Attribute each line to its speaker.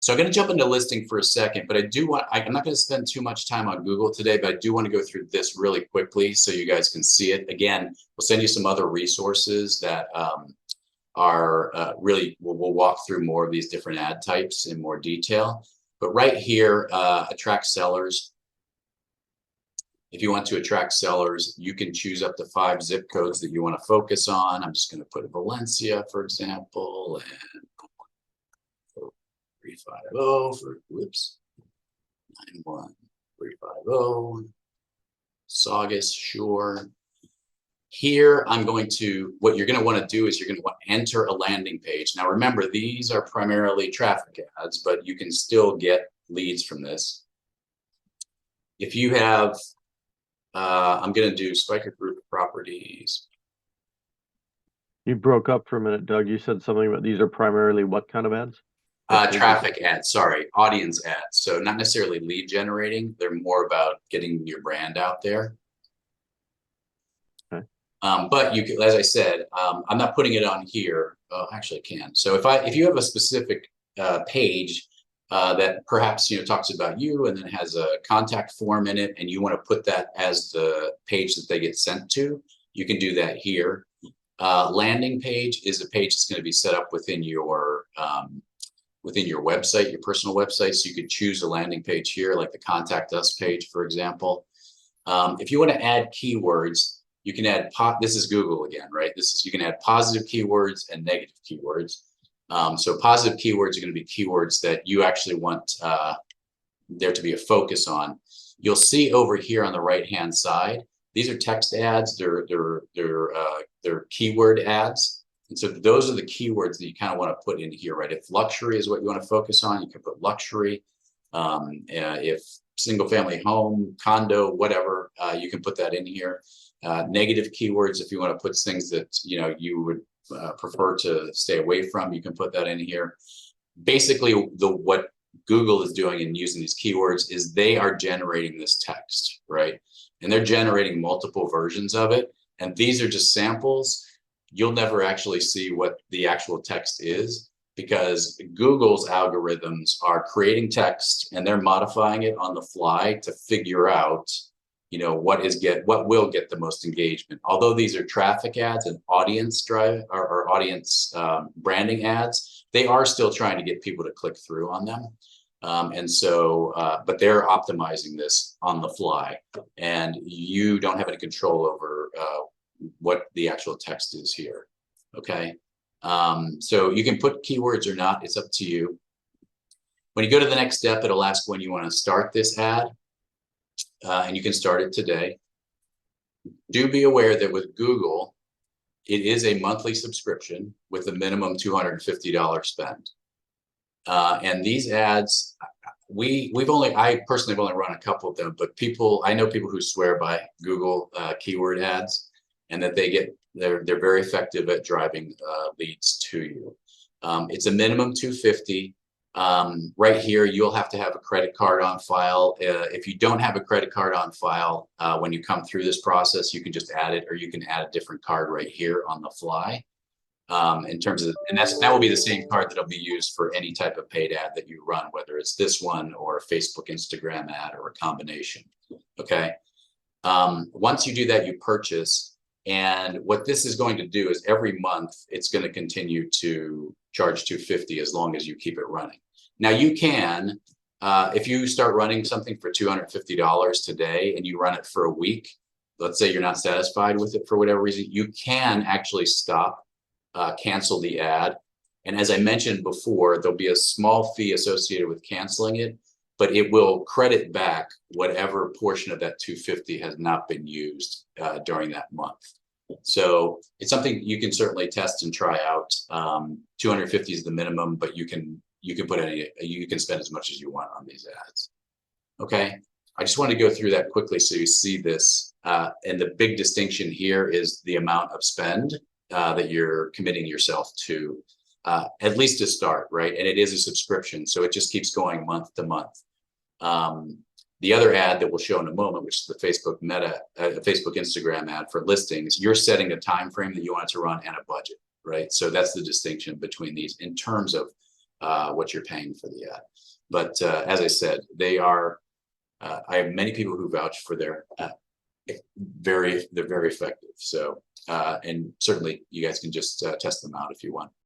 Speaker 1: So I'm going to jump into listing for a second, but I'm not going to spend too much time on Google today, but I do want to go through this really quickly so you guys can see it. Again, we'll send you some other resources that are really, we'll walk through more of these different ad types in more detail. But right here, attract sellers. If you want to attract sellers, you can choose up to 5 zip codes that you want to focus on. I'm just going to put Valencia, for example, and 350 for, whoops, 91350, Saugus, sure. Here, I'm going to, what you're going to want to do is you're going to want to enter a landing page. Now, remember, these are primarily traffic ads, but you can still get leads from this. If you have, I'm going to do Spiker Group properties.
Speaker 2: You broke up for a minute, Doug. You said something about these are primarily what kind of ads?
Speaker 1: Traffic ads, sorry, audience ads. So not necessarily lead generating. They're more about getting your brand out there.
Speaker 2: Okay.
Speaker 1: But you can, as I said, I'm not putting it on here. Oh, actually, I can. So if you have a specific page that perhaps talks about you and then has a contact form in it, and you want to put that as the page that they get sent to, you can do that here. Landing page is a page that's going to be set up within your website, your personal website. So you could choose a landing page here, like the contact us page, for example. If you want to add keywords, you can add, this is Google again, right? You can add positive keywords and negative keywords. So positive keywords are going to be keywords that you actually want there to be a focus on. You'll see over here on the right-hand side, these are text ads, they're keyword ads. And so those are the keywords that you kind of want to put in here, right? If luxury is what you want to focus on, you can put luxury. If single family home, condo, whatever, you can put that in here. Negative keywords, if you want to put things that you would prefer to stay away from, you can put that in here. Basically, what Google is doing in using these keywords is they are generating this text, right? And they're generating multiple versions of it. And these are just samples. You'll never actually see what the actual text is because Google's algorithms are creating text and they're modifying it on the fly to figure out, what will get the most engagement. Although these are traffic ads and audience drive or audience branding ads, they are still trying to get people to click through on them. But they're optimizing this on the fly, and you don't have any control over what the actual text is here. Okay. So you can put keywords or not, it's up to you. When you go to the next step, it'll ask when you want to start this ad, and you can start it today. Do be aware that with Google, it is a monthly subscription with a minimum $250 spend. And these ads, I personally have only run a couple of them, but I know people who swear by Google keyword ads, and that they're very effective at driving leads to you. It's a minimum $250. Right here, you'll have to have a credit card on file. If you don't have a credit card on file, when you come through this process, you can just add it, or you can add a different card right here on the fly. And that will be the same card that'll be used for any type of paid ad that you run, whether it's this one or a Facebook, Instagram ad, or a combination. Okay. Once you do that, you purchase. And what this is going to do is every month, it's going to continue to charge $250 as long as you keep it running. Now you can, if you start running something for $250 today and you run it for a week, let's say you're not satisfied with it for whatever reason, you can actually stop, cancel the ad. And as I mentioned before, there'll be a small fee associated with canceling it, but it will credit back whatever portion of that $250 has not been used during that month. So it's something you can certainly test and try out. $250 is the minimum, but you can spend as much as you want on these ads. Okay, I just want to go through that quickly so you see this. And the big distinction here is the amount of spend that you're committing yourself to, at least to start, right? And it is a subscription, so it just keeps going month to month. The other ad that we'll show in a moment, which is the Facebook Instagram ad for listings, you're setting a time frame that you want it to run and a budget, right? So that's the distinction between these in terms of what you're paying for the ad. But as I said, they are. I have many people who vouch for their they're very effective. So and certainly you guys can just test them out if you want.